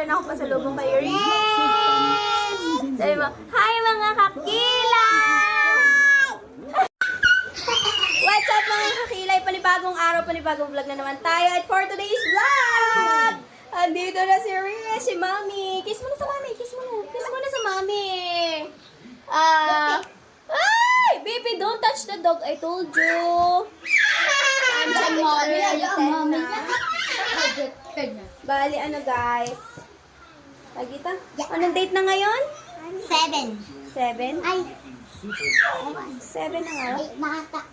meron ako pasalubong kay Rich! Sabi mo, hi mga kakilay! What's up mga kakilay? Panibagong araw, panibagong vlog na naman tayo. At for today's vlog, andito na si Rich, si Mami. Kiss mo na sa Mami, kiss mo na. Kiss mo na sa Mami. Ay! Baby, don't touch the dog. I told you. I'm just Mommy. Bali, ano guys? Lagita? Anong date na ngayon? 7. 7? Ay, 7 na nga. 8 na ata.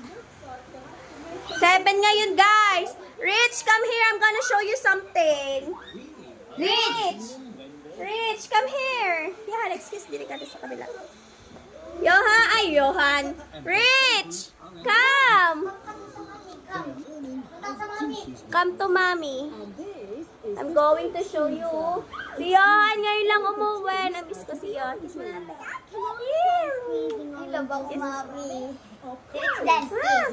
7 ngayon guys! Rich, come here. I'm gonna show you something. Rich, come here. Yan, excuse, dili ka sa kabila. Johan. Rich, come. Come to Mommy. I'm going to show you. Si Johan, ngayon lang umuwi. Namiss ko si Johan. Kiss mo natin. Here. Hello, bang Mami.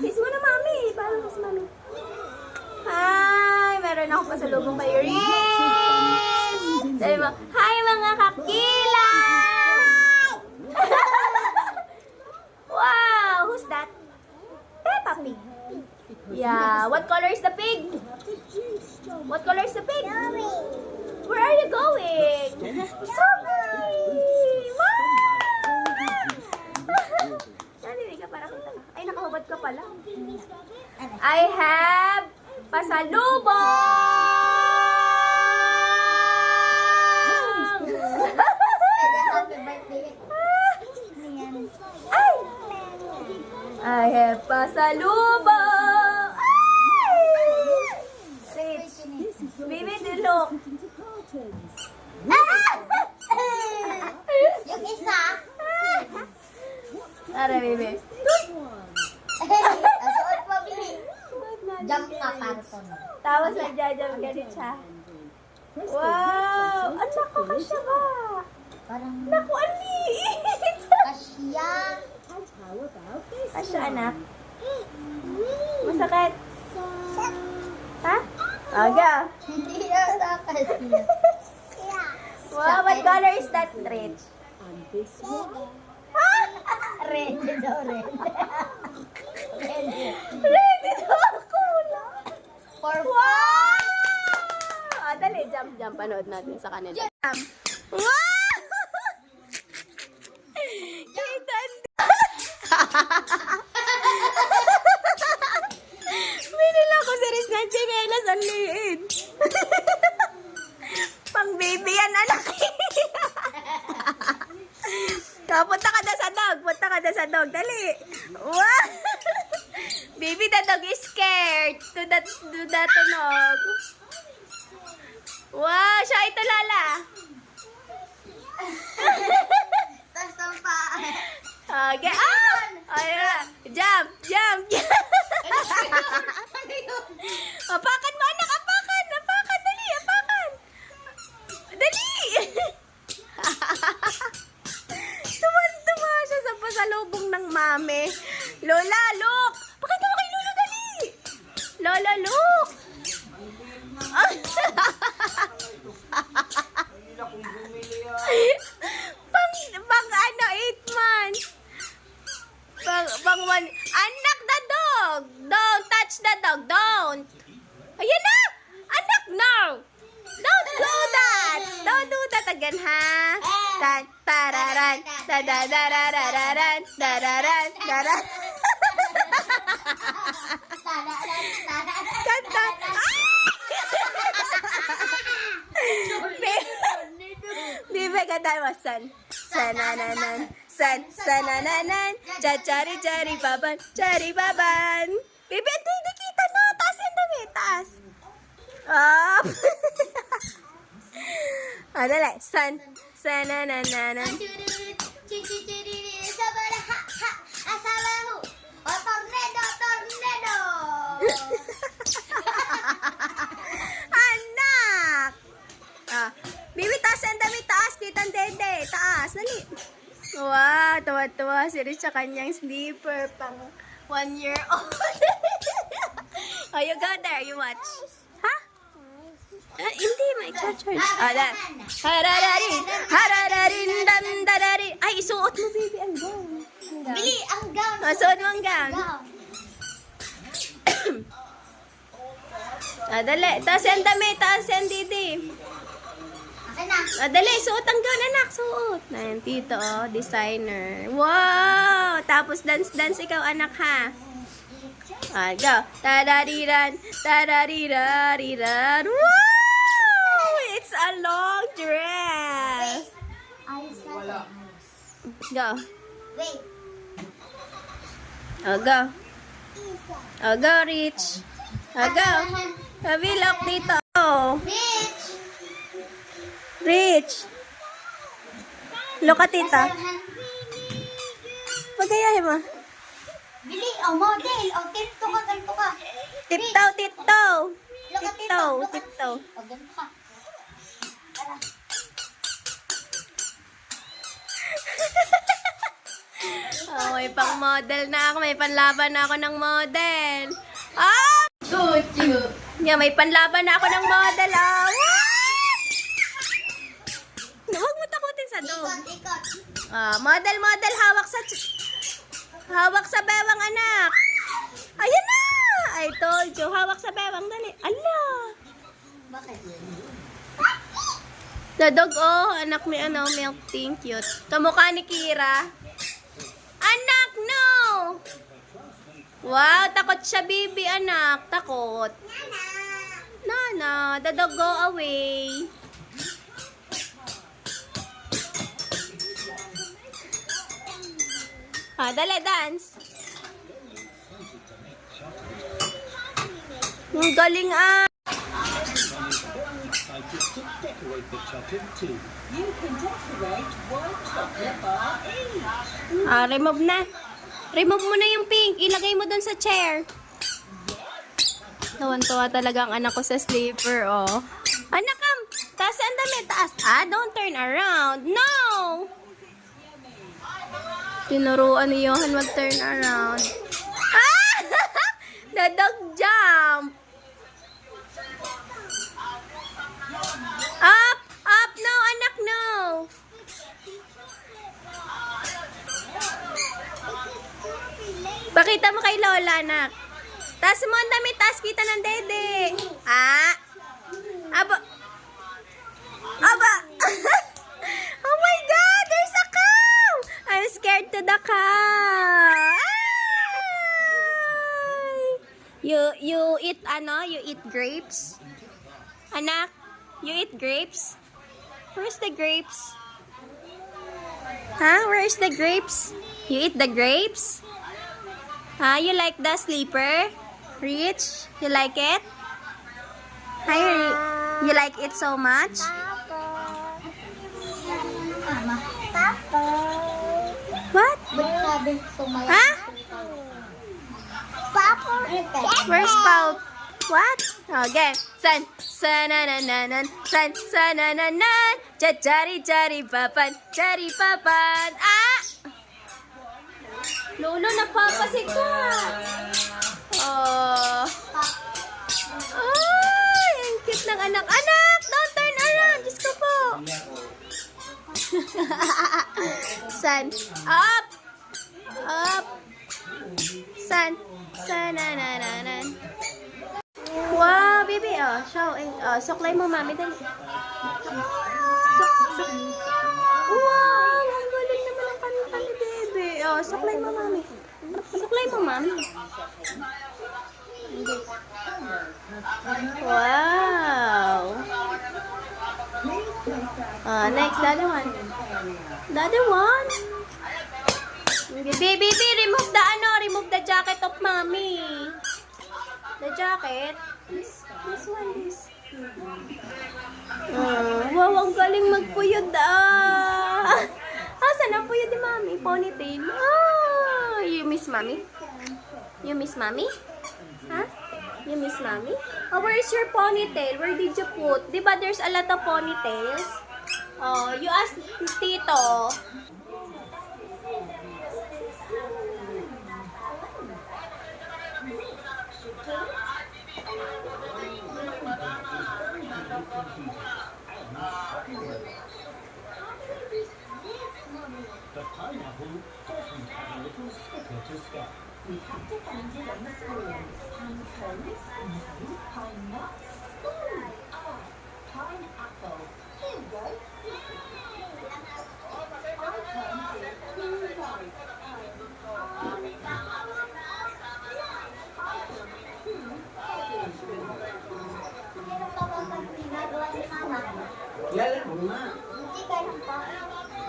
Kiss mo na, Mami. Parang kiss Mami. Hi! Meron akong pasalubong kay Rich. Sabi mo, hi mga kakilay! Wow! Who's that? Peppa Pig. Yeah. What color is the pig? What color is the pig? Where are you going? Sorry! Wow! Nalili ka para kita ka. Ay, nakahubad ka pala. I have pasalubong! Ay! I have pasalubong! Ay! Rich, baby, look. Yung isa. Tara, baby. Suot pa, Bibi. Jump ka para to. Tapos nagja-jump ka rin siya. Wow! Ang lako ka siya ba? Parang Naku, ang liit! kasya. Asya, anak. Masakit. Ha? Aga. Hindi na sa kasya. Wow, what color is that, Rich? Red. Red, ito ang kulay. Purple. Wow! Dali, jump. Panood natin sa kanila. Jump. Wow! Kita Binila ko si Riz ng chinelas. Ang liit. Pang baby yan, anak. Punta ka na sa dog. Dali. Wow! Baby, the dog is scared to that tunog. Wow, siya ito, Lala. Tapos ang paa. Okay. Ayun. Jump. Apakan mo, anak. Apakan. Dali. Tuwan-tuwa siya sa pasalubong ng mami. Lola, look. Pakita mo kay Lola, dali. Lola, look. pang 8 months. Pang 1. Anak, the dog. Don't touch the dog. Don't. Ayan na. Anak, no. Don't do that. Don't do that again, ha? Tararan. Dadadadadadaran. Dararan. Dararan. Kanta. Bibi, kanta mo, san. Sanananan. Sanananan. Chari baban. Bibi, hindi kita na. Taas and dami. Taas. Up. Dali. Sanananan. Anak! Bibi, taas and dami. Taas. Kitang dede. Taas. Dali. Wow, tuwa-tuwa si Rich sa kanyang sleeper pang 1 year old. Oh, you go there, you watch. Ha? Hindi, may charge. Harararin, dandararin. Ay, isuot mo, baby, ang gown. Bili ang gown. Suot mo ang gown. Dali. Taas ang dami, taas ang didi. Akin na. Dali, suot ang gown, anak. Suot. Ayan, tito, oh, designer. Wow! Tapos dance ikaw, anak, ha? Go. Tadariran, tadarirariran. Wow! It's a long dress. I said Go. wait. Go. Go, Rich. Go. Kabilok dito. Bitch. Rich. Look at tita. Pagayahin mo. Bili, model. Tinto ka. Tiptoe, tiptoe. Look at Tiptoe, Look at- tiptoe. Ganito ka. Tara. Oh, may pang model na ako. May panlaban na ako ng model. Ah! Yeah, may panlaban na ako ng model. Ah! Huwag mo takutin sa dog. Ikot. Model, hawak sa bewang, anak. Ayan na! I told you, hawak sa bewang, dali. Ala! Bakit? The dog, oh, anak may milk tea, cute. Kamukha ni Kira. Anak, no! Wow, takot siya, baby, anak. Takot. Nana, the dog go away. Dali, dance. Ang galing, ah. Remove na. Remove mo na yung pink. Ilagay mo dun sa chair. Tawan-tawa talaga ang anak ko sa sleeper, oh. Anak, taas ang dami, taas. Don't turn around. No! Tinuruan ni Johan mag-turn around. Ah! The dog jump. Up! Up! No, anak, no! Pakita mo kay Lola, anak. Taas mo ang dami, taas kita ng dede. Aba. Aba. Oh my God, there's a cow. I'm scared to the cow. Ay! You eat you eat grapes? Anak, you eat grapes? Where's the grapes? Where's the grapes? You eat the grapes? You like the sleeper? Rich? You like it? You like it so much? Mama. Papa. What? Ba't sabi sumaya? Ha? Papa. Where's Pau? What? Okay. San-na-na-na-nan. San-sa-na-na-nan. Chari-chari-papan. Chari-papan. Lolo, napapasikat. Oh. Ay, ang cute ng anak. Anak, don't turn around. Diyos ko po. San. Up. Up. San. Sa-na-na-na-nan. Wow, baby. Show. Suklay mo, mami. Dali. Wow, ang galing naman ang kanta ni baby. Suklay mo, mami. Suklay mo, mami. Wow. Next, the other one. The other one. Baby, remove the jacket of mommy. The jacket. This one, this. Wow, ang galing magpuyod, saan ang puyod ni mami? Ponytail. You miss mommy? You miss mommy? You miss mommy? Where's your ponytail? Where did you put? Diba there's a lot of ponytails? You ask Tito. The pineapple doesn't have a little sticker to scan. We have to find it on the screen. Pine cones, no. Pine nuts, ooh, ah, pineapple. Here we go. Meron pa ba pag ginagawa ni Mama? Yalan mo nga. Hindi ganun pa.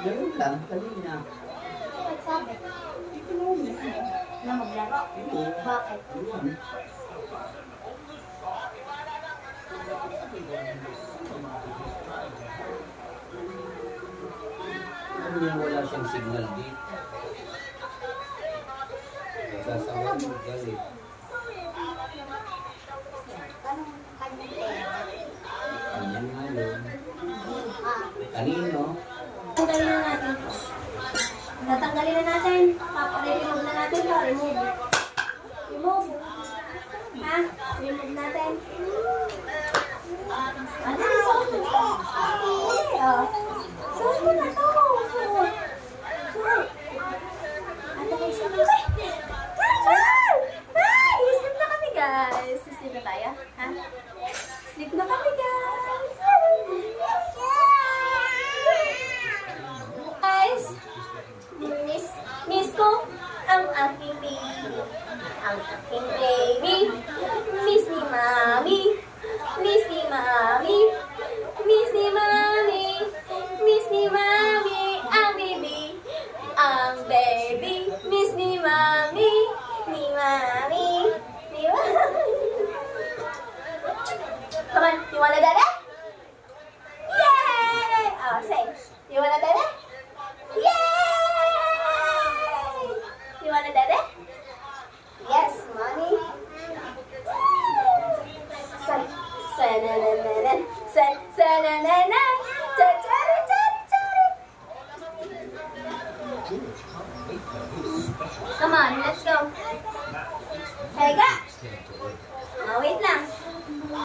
Ganun lang, kanina. Hindi nagsabi. Na maglaro. Bakit? Yun. Ano yan, wala siyang signal dito. Sasawa mo, galit. Anong kanyang pera? Ano nga yun? Ah, Kanino? Tanggalin na natin. Tatanggalin na natin. Remove na natin to. Remove. Remove. Ha? Remove natin. Ano? Suot mo to. Oh. Suot mo na to. Suot. Suot. Ate, sleep na kami. Ay! Sleep na kami, guys. Sleep na tayo. Ha? Sleep na kami, guys. Guys, miss ko ang aking baby. Ang aking baby. Miss ni Mami. Miss ni Mami. Miss ni Mami. Miss ni Mami. Ang baby. Ang baby. Miss ni Mami. Ni Mami. Ni Mami. Come on, you wanna dada? Yay! Oh, say, you wanna dada? Yay! You wanna dada? Yes, mommy. San, sananana, san, sananana, cha-cha-ra, cha-cha-ra. Come on, let's go. Teka. Oh, wait lang.